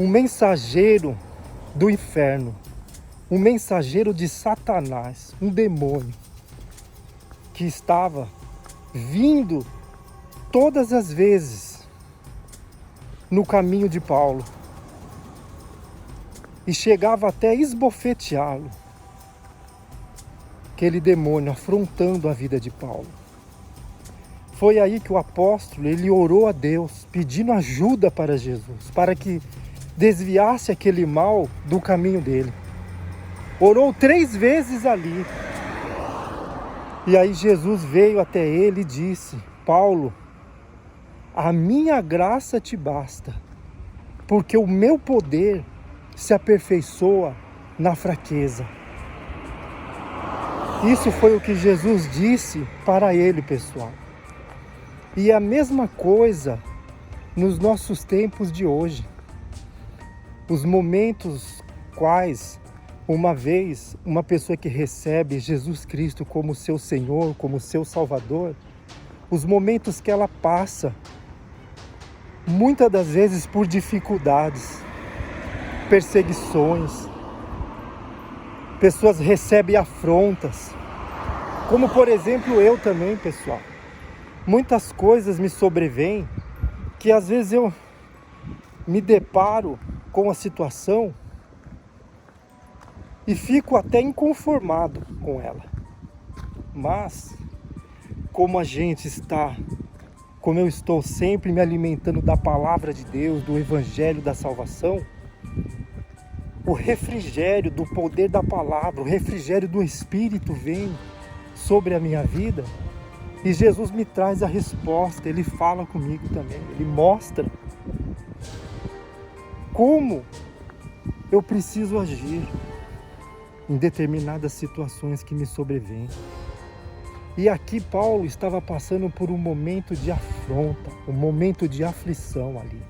um mensageiro do inferno, um mensageiro de Satanás, um demônio que estava vindo todas as vezes no caminho de Paulo e chegava até esbofeteá-lo, aquele demônio afrontando a vida de Paulo. Foi aí que o apóstolo, ele orou a Deus, pedindo ajuda para Jesus, para que desviasse aquele mal do caminho dele. Orou 3 vezes ali. E aí Jesus veio até ele e disse: Paulo, a minha graça te basta, porque o meu poder se aperfeiçoa na fraqueza. Isso foi o que Jesus disse para ele, pessoal. E a mesma coisa nos nossos tempos de hoje. Os momentos quais, uma vez, uma pessoa que recebe Jesus Cristo como seu Senhor, como seu Salvador, os momentos que ela passa, muitas das vezes por dificuldades, perseguições, pessoas recebem afrontas, como por exemplo eu também, pessoal. Muitas coisas me sobrevêm que às vezes eu me deparo com a situação e fico até inconformado com ela. Mas, como eu estou sempre me alimentando da palavra de Deus, do Evangelho da salvação, o refrigério do poder da palavra, o refrigério do Espírito vem sobre a minha vida e Jesus me traz a resposta, Ele fala comigo também, Ele mostra como eu preciso agir em determinadas situações que me sobrevêm. E aqui Paulo estava passando por um momento de afronta, um momento de aflição ali.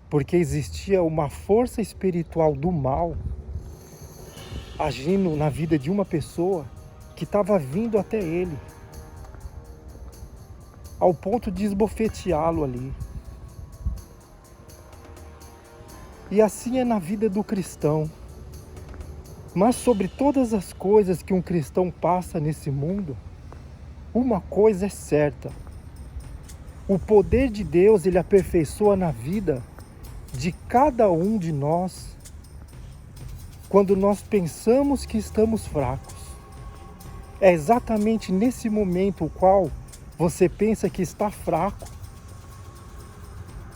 Porque existia uma força espiritual do mal agindo na vida de uma pessoa que estava vindo até ele, ao ponto de esbofeteá-lo ali. E assim é na vida do cristão. Mas sobre todas as coisas que um cristão passa nesse mundo, uma coisa é certa: o poder de Deus, ele aperfeiçoa na vida de cada um de nós quando nós pensamos que estamos fracos. É exatamente nesse momento o qual você pensa que está fraco,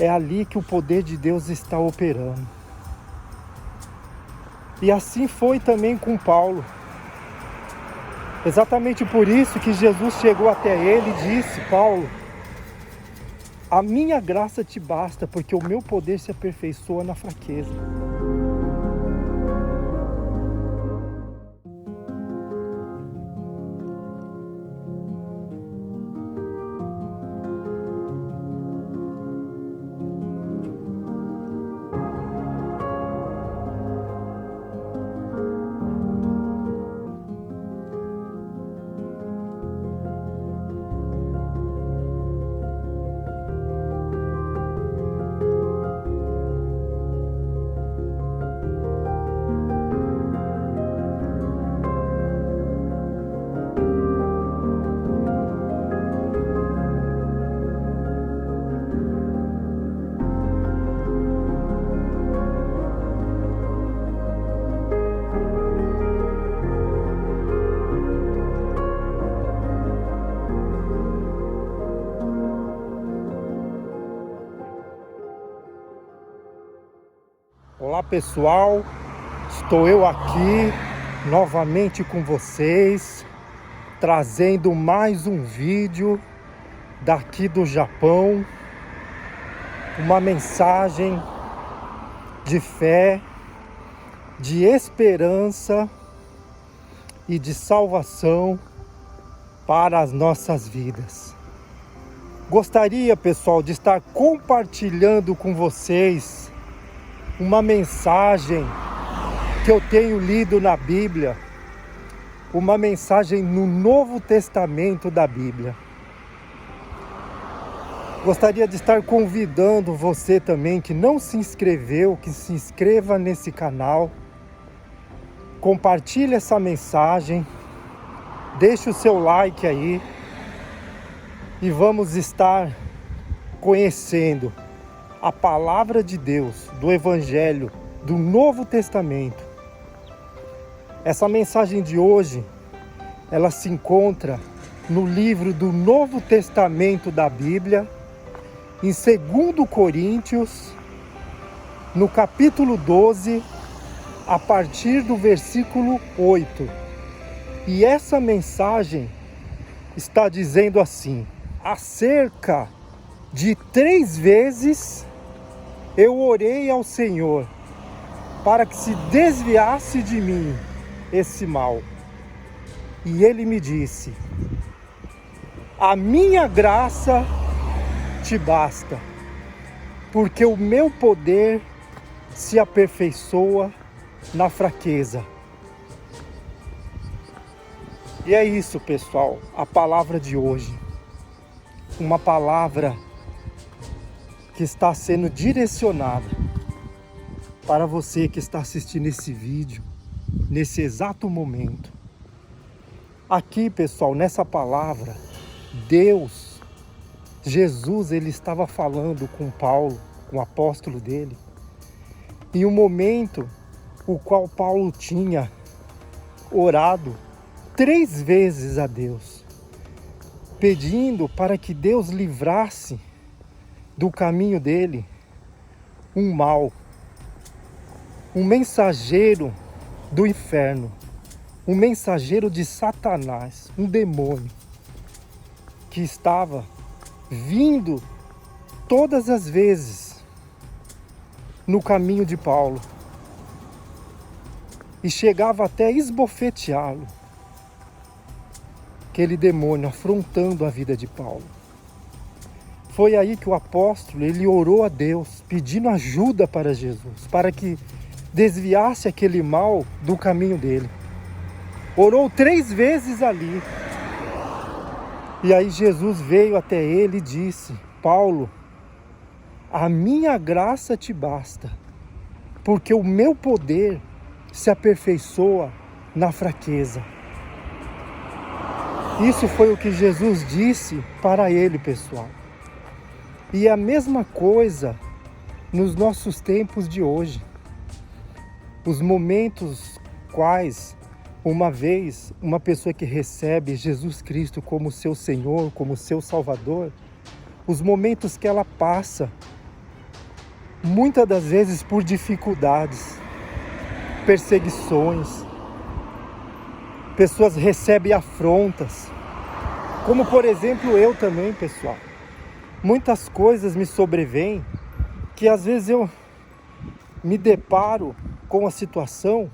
é ali que o poder de Deus está operando. E assim foi também com Paulo. Exatamente por isso que Jesus chegou até ele e disse: Paulo, a minha graça te basta, porque o meu poder se aperfeiçoa na fraqueza. Olá pessoal, estou eu aqui novamente com vocês, trazendo mais um vídeo daqui do Japão, uma mensagem de fé, de esperança e de salvação para as nossas vidas. Gostaria, pessoal, de estar compartilhando com vocês uma mensagem que eu tenho lido na Bíblia, uma mensagem no Novo Testamento da Bíblia. Gostaria de estar convidando você também que não se inscreveu, que se inscreva nesse canal. Compartilhe essa mensagem. Deixe o seu like aí. E vamos estar conhecendo a palavra de Deus, do Evangelho, do Novo Testamento. Essa mensagem de hoje, ela se encontra no livro do Novo Testamento da Bíblia, em 2 Coríntios, no capítulo 12, a partir do versículo 8. E essa mensagem está dizendo assim: acerca de 3 vezes eu orei ao Senhor para que se desviasse de mim esse mal. E ele me disse: a minha graça te basta, porque o meu poder se aperfeiçoa na fraqueza. E é isso, pessoal, a palavra de hoje. Uma palavra que está sendo direcionada para você que está assistindo esse vídeo, nesse exato momento. Aqui, pessoal, nessa palavra, Deus, Jesus, ele estava falando com Paulo, com o apóstolo dele, em um momento o qual Paulo tinha orado 3 vezes a Deus, pedindo para que Deus livrasse do caminho dele um mal, um mensageiro do inferno, um mensageiro de Satanás, um demônio que estava vindo todas as vezes no caminho de Paulo e chegava até esbofeteá-lo, aquele demônio afrontando a vida de Paulo. Foi aí que o apóstolo, ele orou a Deus, pedindo ajuda para Jesus, para que desviasse aquele mal do caminho dele. Orou 3 vezes ali. E aí Jesus veio até ele e disse: Paulo, a minha graça te basta, porque o meu poder se aperfeiçoa na fraqueza. Isso foi o que Jesus disse para ele, pessoal. E a mesma coisa nos nossos tempos de hoje. Os momentos quais, uma vez, uma pessoa que recebe Jesus Cristo como seu Senhor, como seu Salvador, os momentos que ela passa, muitas das vezes por dificuldades, perseguições, pessoas recebem afrontas, como por exemplo eu também, pessoal. Muitas coisas me sobrevêm que às vezes eu me deparo com a situação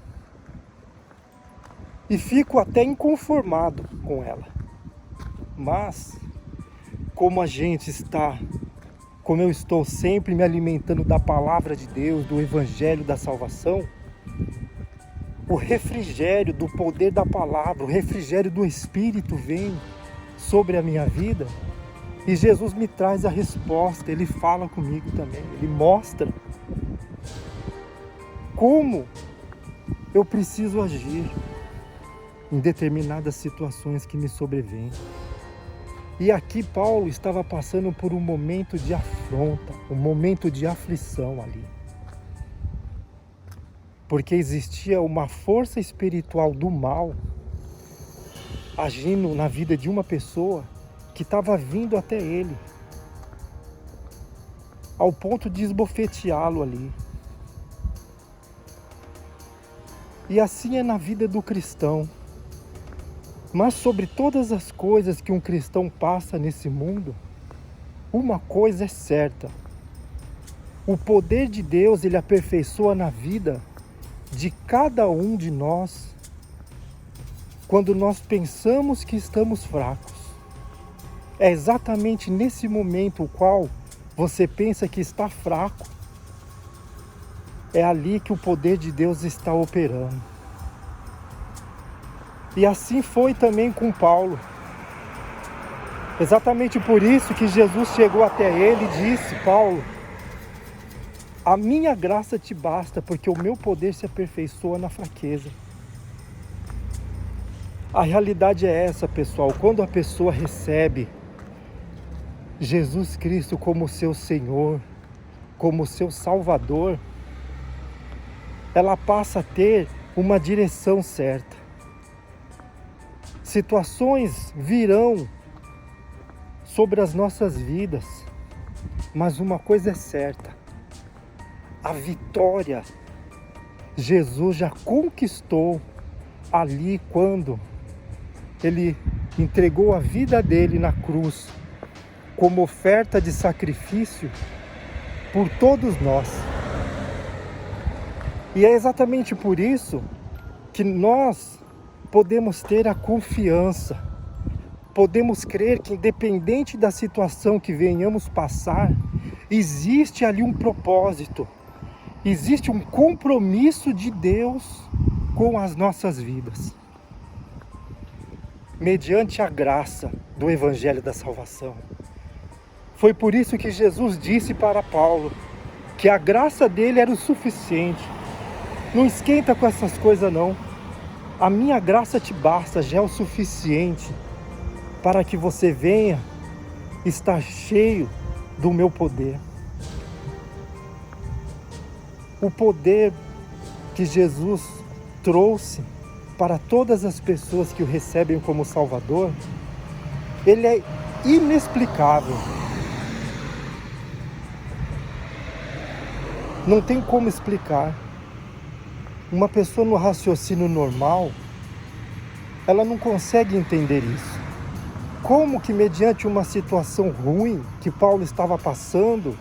e fico até inconformado com ela. Mas, como eu estou sempre me alimentando da palavra de Deus, do Evangelho da salvação, o refrigério do poder da palavra, o refrigério do Espírito vem sobre a minha vida. E Jesus me traz a resposta, Ele fala comigo também, Ele mostra como eu preciso agir em determinadas situações que me sobrevêm. E aqui Paulo estava passando por um momento de afronta, um momento de aflição ali. Porque existia uma força espiritual do mal agindo na vida de uma pessoa que estava vindo até ele, ao ponto de esbofeteá-lo ali. E assim é na vida do cristão. Mas sobre todas as coisas que um cristão passa nesse mundo, uma coisa é certa: o poder de Deus, ele aperfeiçoa na vida de cada um de nós quando nós pensamos que estamos fracos. É exatamente nesse momento o qual você pensa que está fraco, é ali que o poder de Deus está operando. E assim foi também com Paulo. Exatamente por isso que Jesus chegou até ele e disse: Paulo, a minha graça te basta, porque o meu poder se aperfeiçoa na fraqueza. A realidade é essa, pessoal. Quando a pessoa recebe Jesus Cristo como seu Senhor, como seu Salvador, ela passa a ter uma direção certa. Situações virão sobre as nossas vidas, mas uma coisa é certa: a vitória Jesus já conquistou ali quando Ele entregou a vida dele na cruz como oferta de sacrifício por todos nós. E é exatamente por isso que nós podemos ter a confiança, podemos crer que independente da situação que venhamos passar, existe ali um propósito, existe um compromisso de Deus com as nossas vidas, mediante a graça do Evangelho da Salvação. Foi por isso que Jesus disse para Paulo que a graça dele era o suficiente. Não esquenta com essas coisas não. A minha graça te basta, já é o suficiente para que você venha estar cheio do meu poder. O poder que Jesus trouxe para todas as pessoas que o recebem como Salvador, ele é inexplicável. Não tem como explicar. Uma pessoa no raciocínio normal, ela não consegue entender isso. Como que mediante uma situação ruim que Paulo estava passando,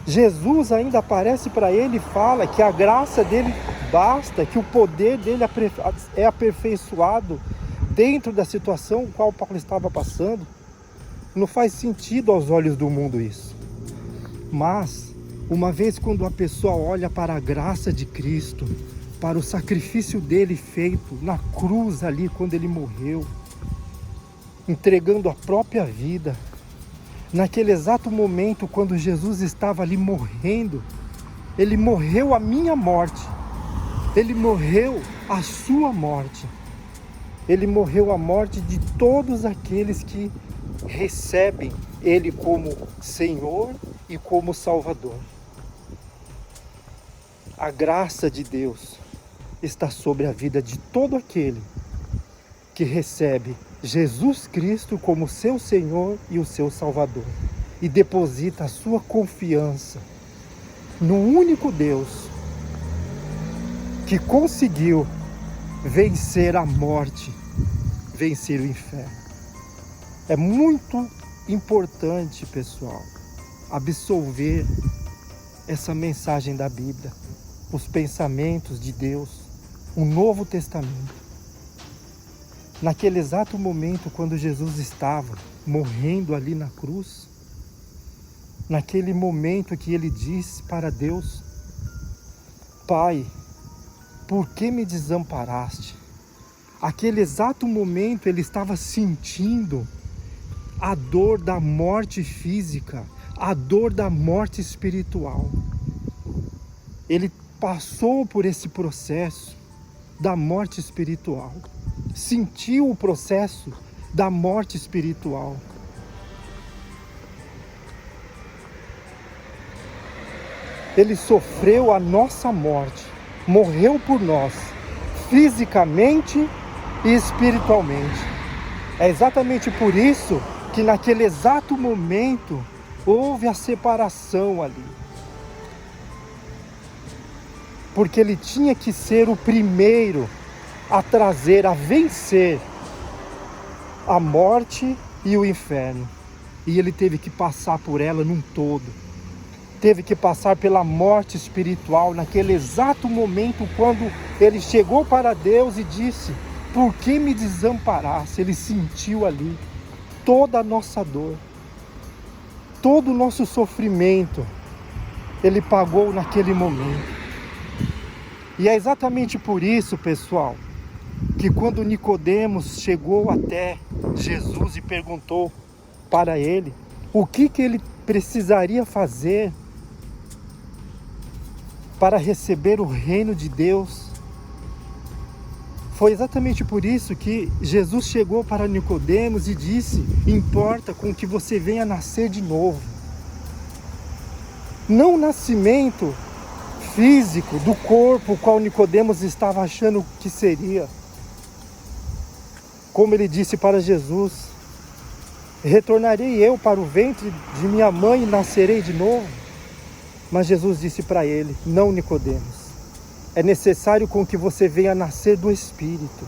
Jesus ainda aparece para ele e fala que a graça dele basta, que o poder dele é aperfeiçoado dentro da situação com qual Paulo estava passando? Não faz sentido aos olhos do mundo isso. Mas, uma vez quando a pessoa olha para a graça de Cristo, para o sacrifício dele feito na cruz ali quando ele morreu, entregando a própria vida, naquele exato momento quando Jesus estava ali morrendo, ele morreu a minha morte, ele morreu a sua morte, ele morreu a morte de todos aqueles que recebem ele como Senhor e como Salvador. A graça de Deus está sobre a vida de todo aquele que recebe Jesus Cristo como seu Senhor e o seu Salvador e deposita a sua confiança no único Deus que conseguiu vencer a morte, vencer o inferno. É muito importante, pessoal, absorver essa mensagem da Bíblia, os pensamentos de Deus, o Novo Testamento. Naquele exato momento quando Jesus estava morrendo ali na cruz, naquele momento que ele disse para Deus: Pai, por que me desamparaste? Aquele exato momento ele estava sentindo a dor da morte física, a dor da morte espiritual. Ele passou por esse processo da morte espiritual, sentiu o processo da morte espiritual. Ele sofreu a nossa morte, morreu por nós, fisicamente e espiritualmente. É exatamente por isso que naquele exato momento houve a separação ali. Porque ele tinha que ser o primeiro a trazer, a vencer a morte e o inferno. E ele teve que passar por ela num todo. Teve que passar pela morte espiritual naquele exato momento quando ele chegou para Deus e disse: por que me desamparaste? Ele sentiu ali toda a nossa dor, todo o nosso sofrimento, ele pagou naquele momento. E é exatamente por isso, pessoal, que quando Nicodemos chegou até Jesus e perguntou para ele o que ele precisaria fazer para receber o reino de Deus, foi exatamente por isso que Jesus chegou para Nicodemos e disse: importa com que você venha nascer de novo. Não o nascimento físico do corpo, o qual Nicodemos estava achando que seria. Como ele disse para Jesus: retornarei eu para o ventre de minha mãe e nascerei de novo? Mas Jesus disse para ele: não, Nicodemos, é necessário com que você venha nascer do Espírito.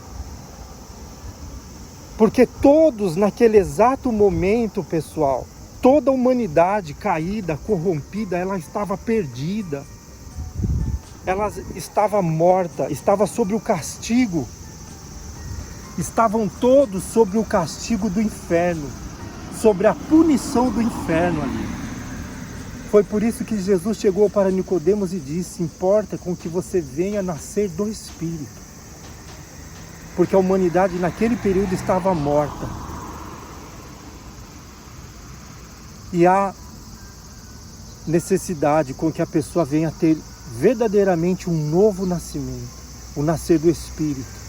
Porque todos naquele exato momento, pessoal, toda a humanidade caída, corrompida, ela estava perdida. Ela estava morta, estava sob o castigo. Estavam todos sob o castigo do inferno, sobre a punição do inferno ali. Foi por isso que Jesus chegou para Nicodemos e disse: importa com que você venha nascer do Espírito. Porque a humanidade naquele período estava morta. E há necessidade com que a pessoa venha ter verdadeiramente um novo nascimento, o nascer do Espírito.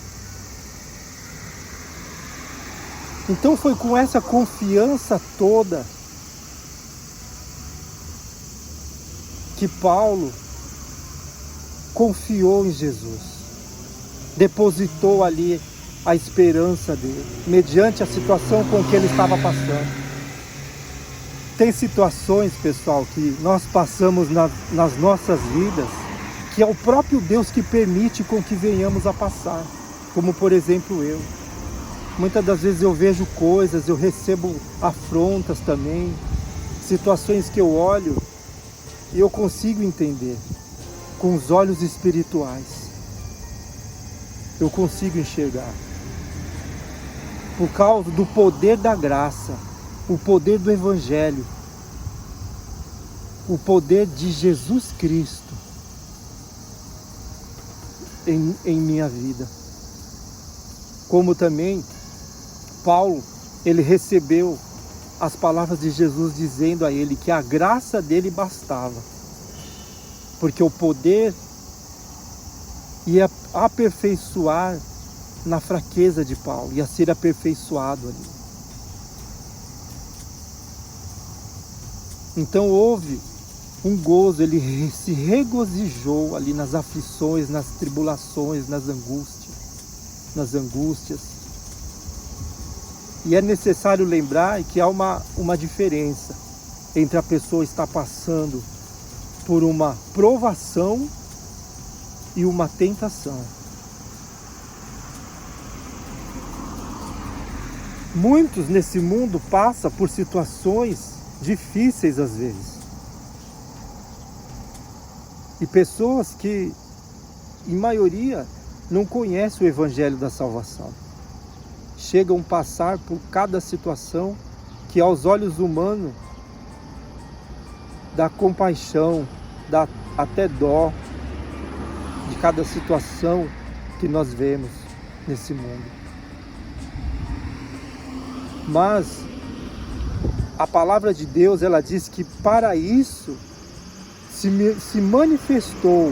Então foi com essa confiança toda que Paulo confiou em Jesus, depositou ali a esperança dele, mediante a situação com que ele estava passando. Tem situações, pessoal, que nós passamos nas nossas vidas, que é o próprio Deus que permite com que venhamos a passar, como por exemplo eu. Muitas das vezes eu vejo coisas, eu recebo afrontas também, situações que eu olho e eu consigo entender com os olhos espirituais. Eu consigo enxergar. Por causa do poder da graça, o poder do Evangelho, o poder de Jesus Cristo em minha vida. Como também Paulo, ele recebeu as palavras de Jesus dizendo a ele que a graça dele bastava, porque o poder ia aperfeiçoar na fraqueza de Paulo, ia ser aperfeiçoado ali. Então houve um gozo, ele se regozijou ali nas aflições, nas tribulações, nas angústias. E é necessário lembrar que há uma diferença entre a pessoa estar passando por uma provação e uma tentação. Muitos nesse mundo passam por situações difíceis às vezes. E pessoas que, em maioria, não conhecem o Evangelho da Salvação. Chegam a passar por cada situação que aos olhos humanos dá compaixão, dá até dó de cada situação que nós vemos nesse mundo. Mas a palavra de Deus, ela diz que para isso se manifestou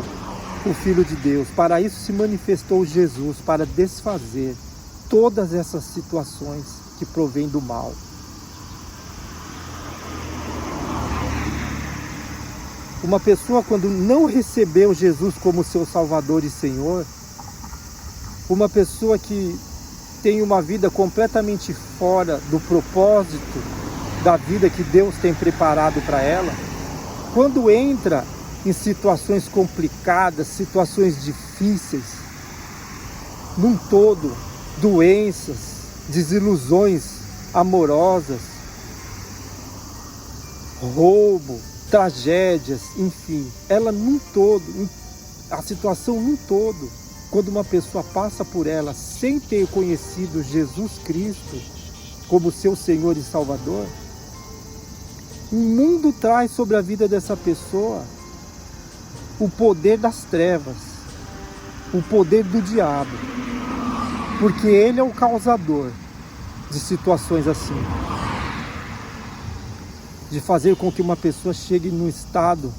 o Filho de Deus, para isso se manifestou Jesus, para desfazer todas essas situações que provêm do mal. Uma pessoa, quando não recebeu Jesus como seu Salvador e Senhor, uma pessoa que tem uma vida completamente fora do propósito da vida que Deus tem preparado para ela, quando entra em situações complicadas, situações difíceis, num todo, doenças, desilusões amorosas, roubo, tragédias, enfim, ela num todo, a situação num todo, quando uma pessoa passa por ela sem ter conhecido Jesus Cristo como seu Senhor e Salvador, o mundo traz sobre a vida dessa pessoa o poder das trevas, o poder do diabo. porque ele é o causador de situações assim, de fazer com que uma pessoa chegue num estado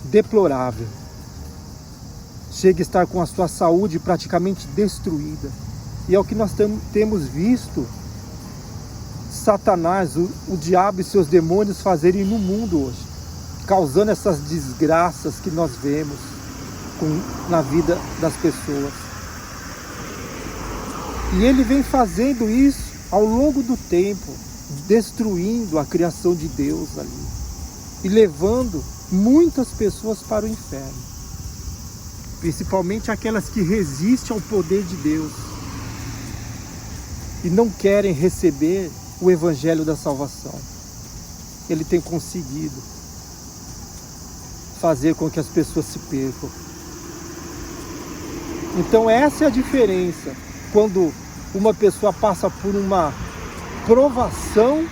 deplorável, chegue a estar com a sua saúde praticamente destruída. E é o que nós temos visto Satanás, o diabo e seus demônios fazerem no mundo hoje, causando essas desgraças que nós vemos na vida das pessoas. E ele vem fazendo isso ao longo do tempo, destruindo a criação de Deus ali e levando muitas pessoas para o inferno, principalmente aquelas que resistem ao poder de Deus e não querem receber o evangelho da salvação. Ele tem conseguido fazer com que as pessoas se percam. Então essa é a diferença quando uma pessoa passa por uma provação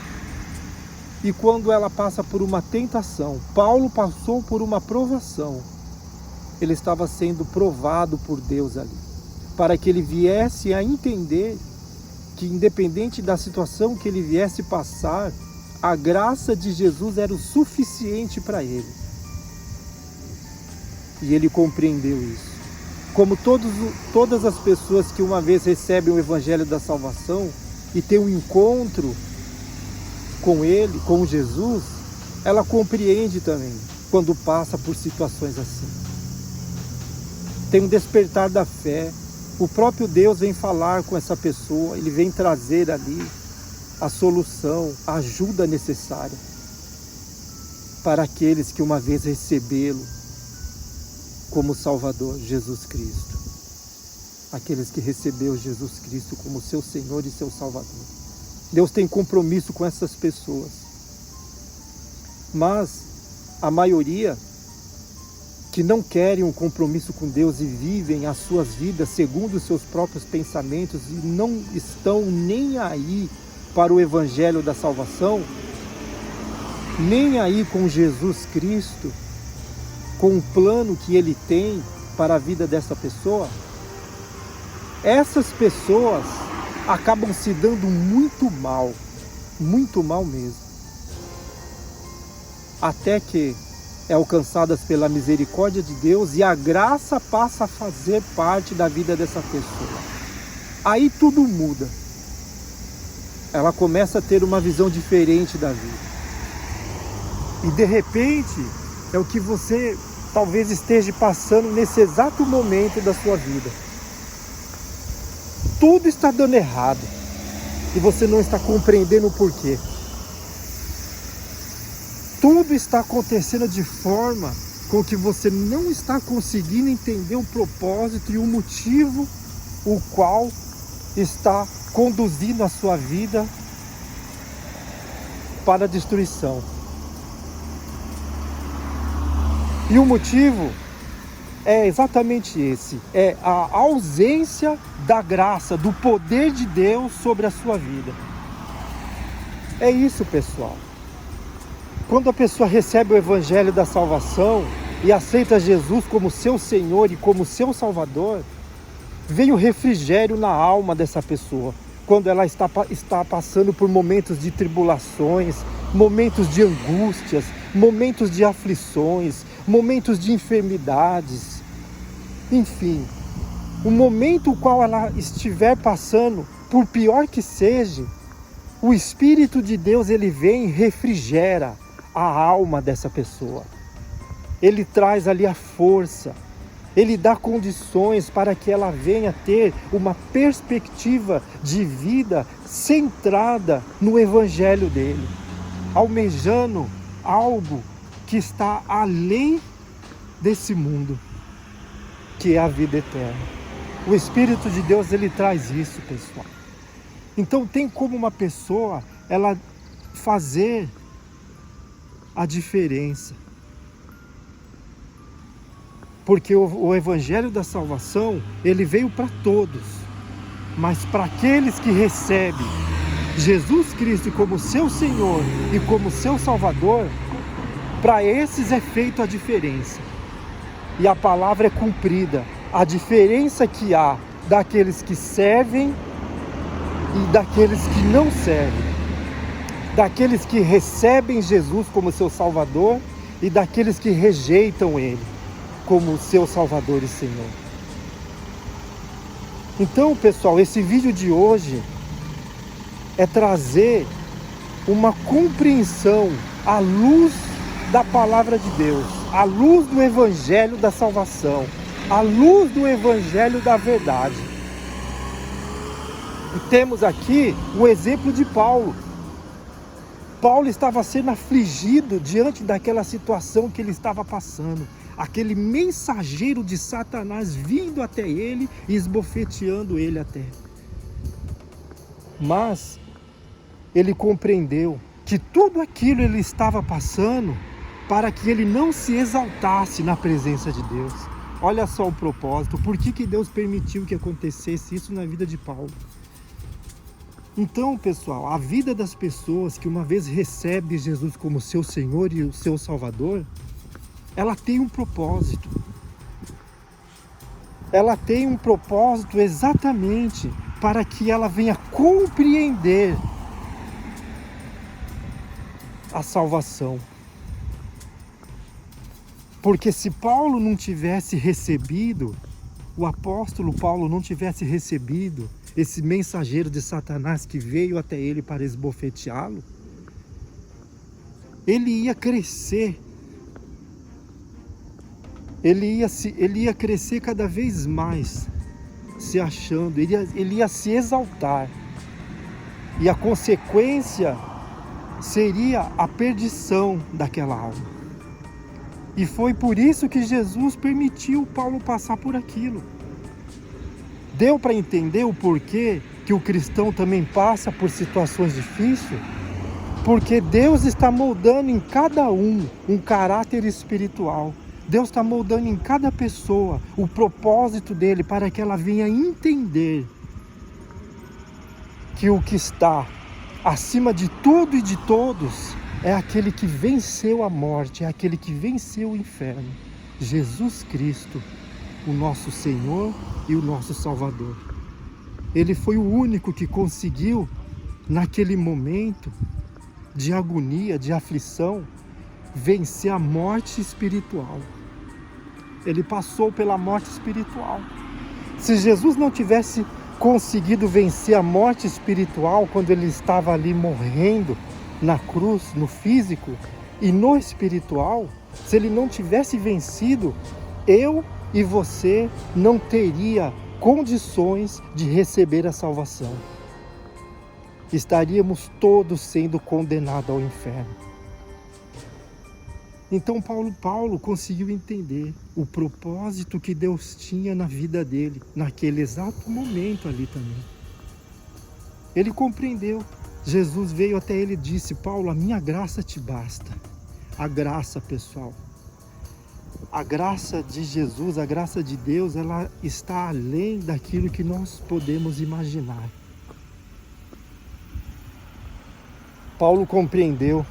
e quando ela passa por uma tentação. Paulo passou por uma provação. Ele estava sendo provado por Deus ali, para que ele viesse a entender que independente da situação que ele viesse passar, a graça de Jesus era o suficiente para ele. E ele compreendeu isso. Como todas as pessoas que uma vez recebem o evangelho da salvação e têm um encontro com ele, com Jesus, ela compreende também quando passa por situações assim. Tem um despertar da fé. O próprio Deus vem falar com essa pessoa, ele vem trazer ali a solução, a ajuda necessária para aqueles que uma vez recebê-lo como Salvador, Jesus Cristo. Aqueles que receberam Jesus Cristo como seu Senhor e seu Salvador. Deus tem compromisso com essas pessoas. Mas a maioria que não querem um compromisso com Deus e vivem as suas vidas segundo os seus próprios pensamentos e não estão nem aí para o evangelho da salvação, nem aí com Jesus Cristo, com o plano que ele tem para a vida dessa pessoa, essas pessoas acabam se dando muito mal mesmo, até que é alcançadas pela misericórdia de Deus e a graça passa a fazer parte da vida dessa pessoa. Aí tudo muda. Ela começa a ter uma visão diferente da vida. E de repente é o que você talvez esteja passando nesse exato momento da sua vida. Tudo está dando errado e você não está compreendendo o porquê. Tudo está acontecendo de forma com que você não está conseguindo entender o propósito e o motivo o qual está conduzindo a sua vida para a destruição. E o motivo é exatamente esse, é a ausência da graça, do poder de Deus sobre a sua vida. É isso, pessoal. Quando a pessoa recebe o evangelho da salvação e aceita Jesus como seu Senhor e como seu Salvador, vem o refrigério na alma dessa pessoa. Quando ela está passando por momentos de tribulações, momentos de angústias, momentos de aflições, momentos de enfermidades, enfim, o momento o qual ela estiver passando, por pior que seja, o Espírito de Deus ele vem e refrigera a alma dessa pessoa. Ele traz ali a força, ele dá condições para que ela venha ter uma perspectiva de vida centrada no evangelho dele, almejando algo que está além desse mundo, que é a vida eterna. O Espírito de Deus ele traz isso, pessoal. Então tem como uma pessoa ela fazer a diferença. Porque o evangelho da salvação, ele veio para todos. Mas para aqueles que recebem Jesus Cristo como seu Senhor e como seu Salvador, para esses é feita a diferença. E a palavra é cumprida. A diferença que há daqueles que servem e daqueles que não servem, daqueles que recebem Jesus como seu Salvador e daqueles que rejeitam Ele como seu Salvador e Senhor. Então, pessoal, esse vídeo de hoje é trazer uma compreensão à luz da palavra de Deus, à luz do Evangelho da salvação, à luz do Evangelho da verdade. E temos aqui o exemplo de Paulo. Paulo estava sendo afligido diante daquela situação que ele estava passando. Aquele mensageiro de Satanás vindo até ele e esbofeteando ele até. Mas ele compreendeu que tudo aquilo ele estava passando para que ele não se exaltasse na presença de Deus. Olha só o propósito, por que Deus permitiu que acontecesse isso na vida de Paulo. Então, pessoal, a vida das pessoas que uma vez recebem Jesus como seu Senhor e o seu Salvador, ela tem um propósito. Ela tem um propósito exatamente para que ela venha compreender a salvação. Porque se Paulo não tivesse recebido, o apóstolo Paulo não tivesse recebido esse mensageiro de Satanás que veio até ele para esbofeteá-lo, ele ia crescer. Ele ia crescer cada vez mais, se achando, ele ia se exaltar. E a consequência seria a perdição daquela alma. E foi por isso que Jesus permitiu Paulo passar por aquilo. Deu para entender o porquê que o cristão também passa por situações difíceis? Porque Deus está moldando em cada um caráter espiritual. Deus está moldando em cada pessoa o propósito dele para que ela venha entender que o que está acima de tudo e de todos é aquele que venceu a morte, é aquele que venceu o inferno. Jesus Cristo, o nosso Senhor e o nosso Salvador. Ele foi o único que conseguiu, naquele momento de agonia, de aflição, vencer a morte espiritual. Ele passou pela morte espiritual. Se Jesus não tivesse conseguido vencer a morte espiritual quando ele estava ali morrendo na cruz, no físico e no espiritual, se ele não tivesse vencido, eu e você não teria condições de receber a salvação. Estaríamos todos sendo condenados ao inferno. Então Paulo conseguiu entender o propósito que Deus tinha na vida dele, naquele exato momento ali também. Ele compreendeu. Jesus veio até ele e disse: Paulo, a minha graça te basta. A graça, pessoal, a graça de Jesus, a graça de Deus, ela está além daquilo que nós podemos imaginar. Paulo compreendeu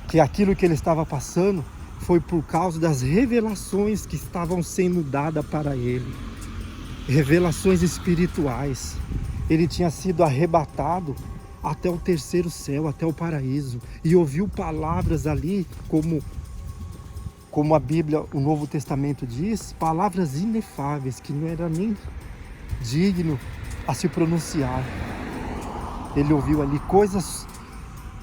que aquilo que ele estava passando foi por causa das revelações que estavam sendo dadas para ele. Revelações espirituais. Ele tinha sido arrebatado até o terceiro céu, até o paraíso. E ouviu palavras ali, como a Bíblia, o Novo Testamento diz, palavras inefáveis, que não era nem digno a se pronunciar. Ele ouviu ali coisas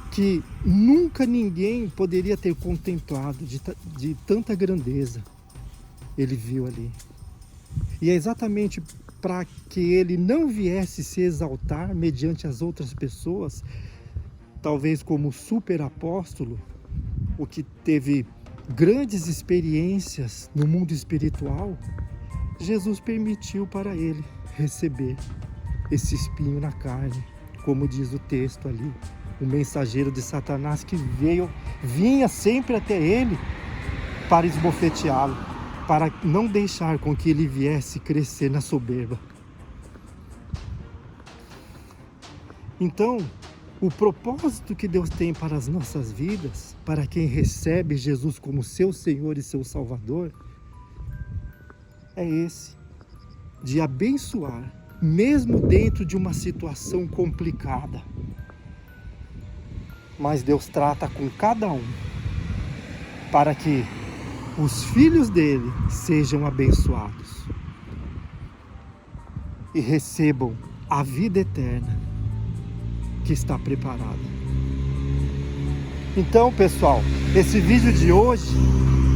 que nunca ninguém poderia ter contemplado, de tanta grandeza. Ele viu ali. E é exatamente para que ele não viesse se exaltar mediante as outras pessoas, talvez como super apóstolo, o que teve grandes experiências no mundo espiritual, Jesus permitiu para ele receber esse espinho na carne, como diz o texto ali. O mensageiro de Satanás que vinha sempre até ele para esbofeteá-lo, para não deixar com que ele viesse crescer na soberba. Então, o propósito que Deus tem para as nossas vidas, para quem recebe Jesus como seu Senhor e seu Salvador, é esse, de abençoar mesmo dentro de uma situação complicada. Mas Deus trata com cada um, para que os filhos dele sejam abençoados e recebam a vida eterna que está preparada. Então, pessoal, esse vídeo de hoje,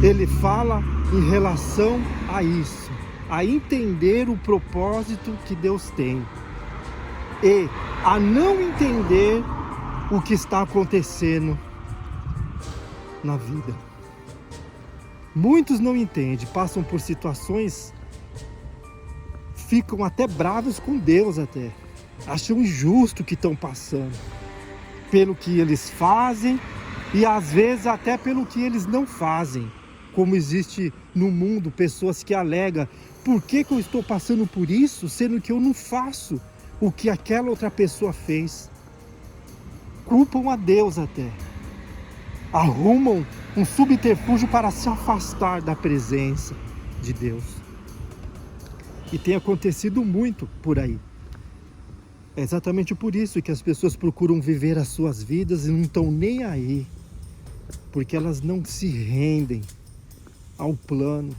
ele fala em relação a isso, a entender o propósito que Deus tem e a não entender o que está acontecendo na vida. Muitos não entendem, passam por situações, ficam até bravos com Deus até. Acham injusto o que estão passando, pelo que eles fazem e às vezes até pelo que eles não fazem. Como existe no mundo pessoas que alegam, por que eu estou passando por isso, sendo que eu não faço o que aquela outra pessoa fez? Culpam a Deus até. Arrumam um subterfúgio para se afastar da presença de Deus. E tem acontecido muito por aí. É exatamente por isso que as pessoas procuram viver as suas vidas e não estão nem aí. Porque elas não se rendem ao plano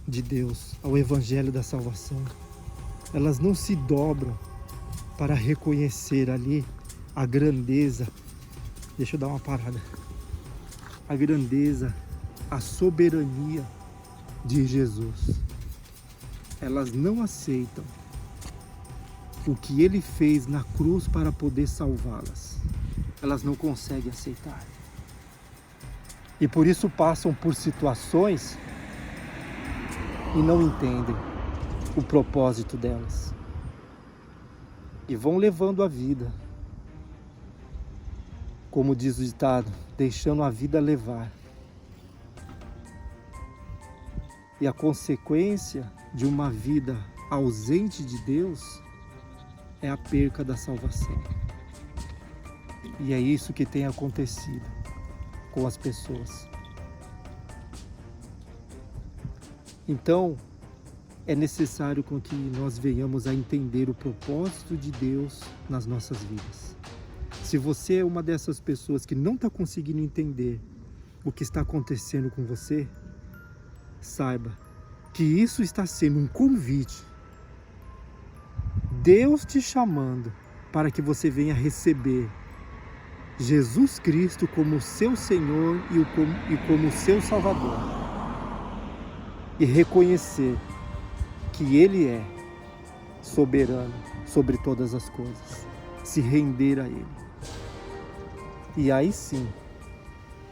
de Deus, ao evangelho da salvação. Elas não se dobram para reconhecer ali a grandeza. Deixa eu dar uma parada. A grandeza, a soberania de Jesus. Elas não aceitam o que ele fez na cruz para poder salvá-las. Elas não conseguem aceitar. E por isso passam por situações e não entendem o propósito delas. E vão levando a vida. Como diz o ditado, deixando a vida levar. E a consequência de uma vida ausente de Deus é a perca da salvação. E é isso que tem acontecido com as pessoas. Então, é necessário com que nós venhamos a entender o propósito de Deus nas nossas vidas. Se você é uma dessas pessoas que não está conseguindo entender o que está acontecendo com você, saiba que isso está sendo um convite. Deus te chamando para que você venha receber Jesus Cristo como seu Senhor e como seu Salvador. E reconhecer que Ele é soberano sobre todas as coisas. Se render a Ele. E aí sim,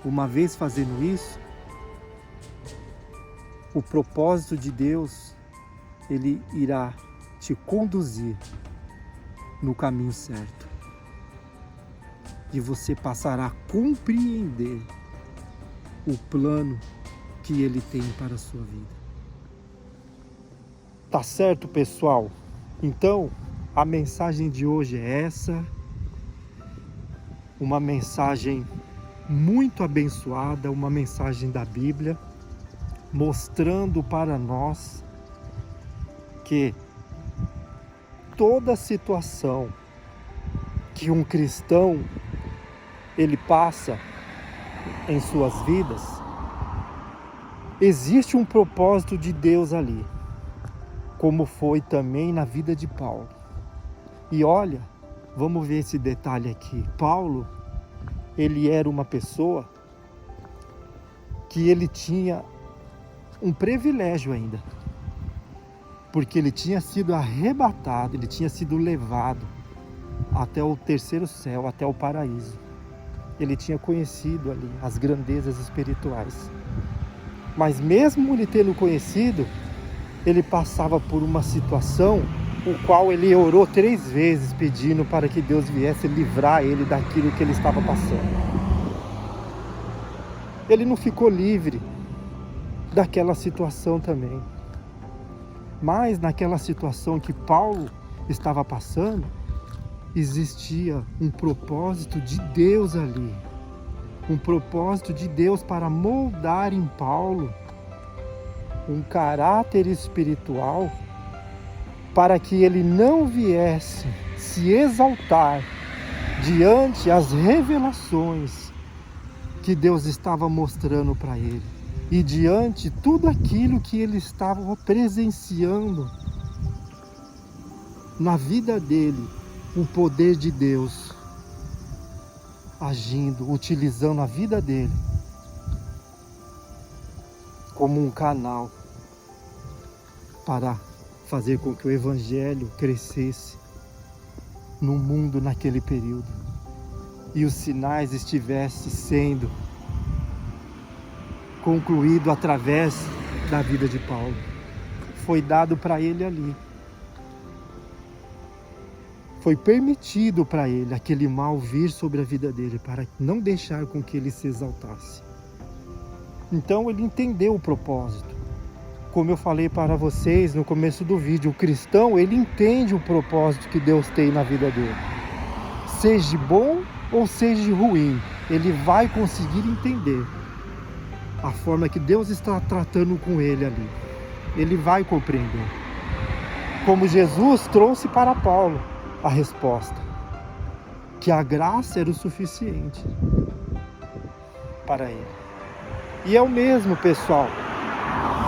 uma vez fazendo isso, o propósito de Deus, Ele irá te conduzir no caminho certo. E você passará a compreender o plano que Ele tem para a sua vida. Tá certo, pessoal? Então, a mensagem de hoje é essa. Uma mensagem muito abençoada, uma mensagem da Bíblia, mostrando para nós que toda situação que um cristão ele passa em suas vidas, existe um propósito de Deus ali, como foi também na vida de Paulo. E olha, vamos ver esse detalhe aqui. Paulo, ele era uma pessoa que ele tinha um privilégio ainda, porque ele tinha sido arrebatado, ele tinha sido levado até o terceiro céu, até o paraíso. Ele tinha conhecido ali as grandezas espirituais. Mas mesmo ele tendo conhecido, ele passava por uma situação o qual ele orou 3 vezes pedindo para que Deus viesse livrar ele daquilo que ele estava passando. Ele não ficou livre daquela situação também. Mas naquela situação que Paulo estava passando, existia um propósito de Deus ali. Um propósito de Deus para moldar em Paulo um caráter espiritual para que ele não viesse se exaltar diante as revelações que Deus estava mostrando para ele e diante tudo aquilo que ele estava presenciando na vida dele, o poder de Deus agindo, utilizando a vida dele como um canal para fazer com que o evangelho crescesse no mundo naquele período e os sinais estivessem sendo concluídos através da vida de Paulo. Foi dado para ele ali. Foi permitido para ele aquele mal vir sobre a vida dele para não deixar com que ele se exaltasse. Então ele entendeu o propósito. Como eu falei para vocês no começo do vídeo, o cristão, ele entende o propósito que Deus tem na vida dele. Seja bom ou seja ruim, ele vai conseguir entender a forma que Deus está tratando com ele ali. Ele vai compreender. Como Jesus trouxe para Paulo a resposta, que a graça era o suficiente para ele. E é o mesmo, pessoal,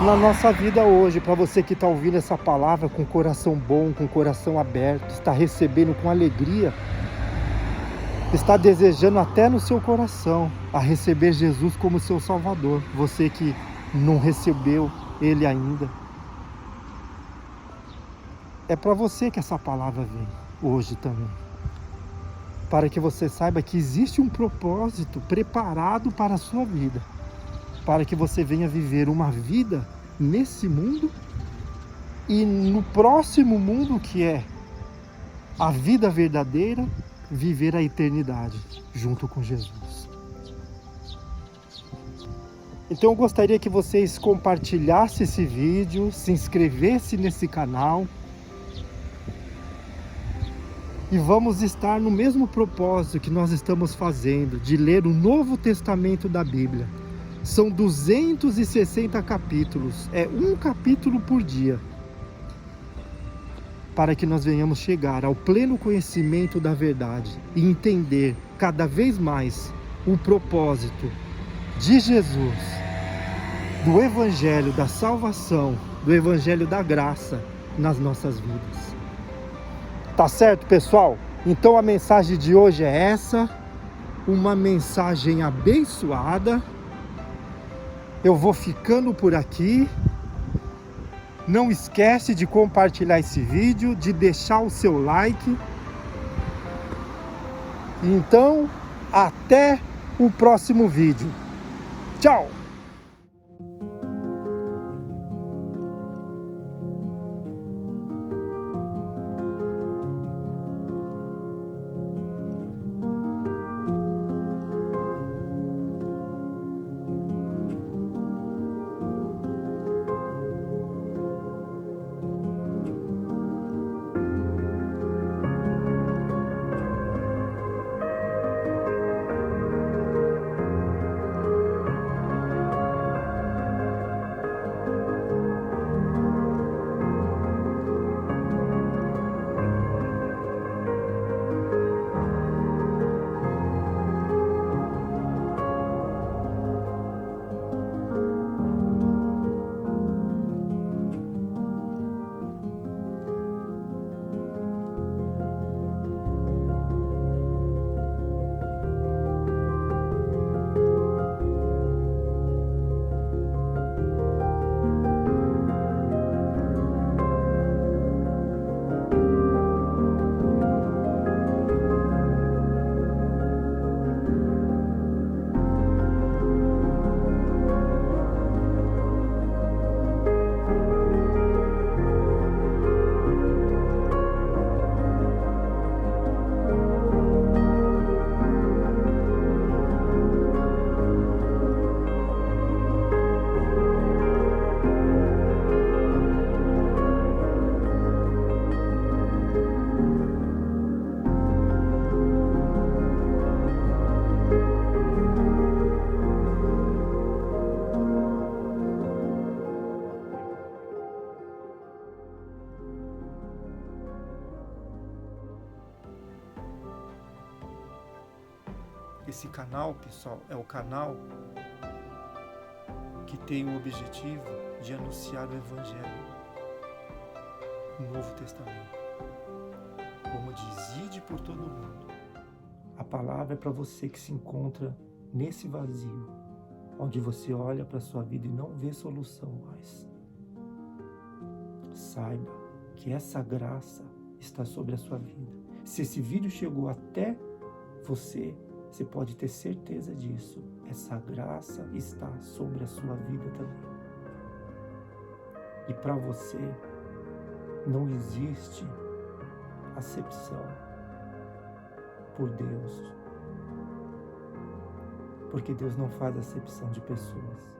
na nossa vida hoje, para você que está ouvindo essa palavra com coração bom, com coração aberto, está recebendo com alegria, está desejando até no seu coração a receber Jesus como seu Salvador. Você que não recebeu Ele ainda, é para você que essa palavra vem hoje também, para que você saiba que existe um propósito preparado para a sua vida, para que você venha viver uma vida nesse mundo e no próximo mundo, que é a vida verdadeira, viver a eternidade junto com Jesus. Então eu gostaria que vocês compartilhassem esse vídeo, se inscrevessem nesse canal e vamos estar no mesmo propósito que nós estamos fazendo, de ler o Novo Testamento da Bíblia. São 260 capítulos, é um capítulo por dia, para que nós venhamos chegar ao pleno conhecimento da verdade e entender cada vez mais o propósito de Jesus, do Evangelho da salvação, do Evangelho da graça nas nossas vidas. Tá certo, pessoal? Então a mensagem de hoje é essa, uma mensagem abençoada. Eu vou ficando por aqui. Não esquece de compartilhar esse vídeo, de deixar o seu like. Então, até o próximo vídeo. Tchau! Esse canal, pessoal, é o canal que tem o objetivo de anunciar o Evangelho, o Novo Testamento. Como diz, ide por todo mundo. A palavra é para você que se encontra nesse vazio, onde você olha para a sua vida e não vê solução mais. Saiba que essa graça está sobre a sua vida. Se esse vídeo chegou até você, você pode ter certeza disso. Essa graça está sobre a sua vida também. E para você não existe acepção por Deus, porque Deus não faz acepção de pessoas.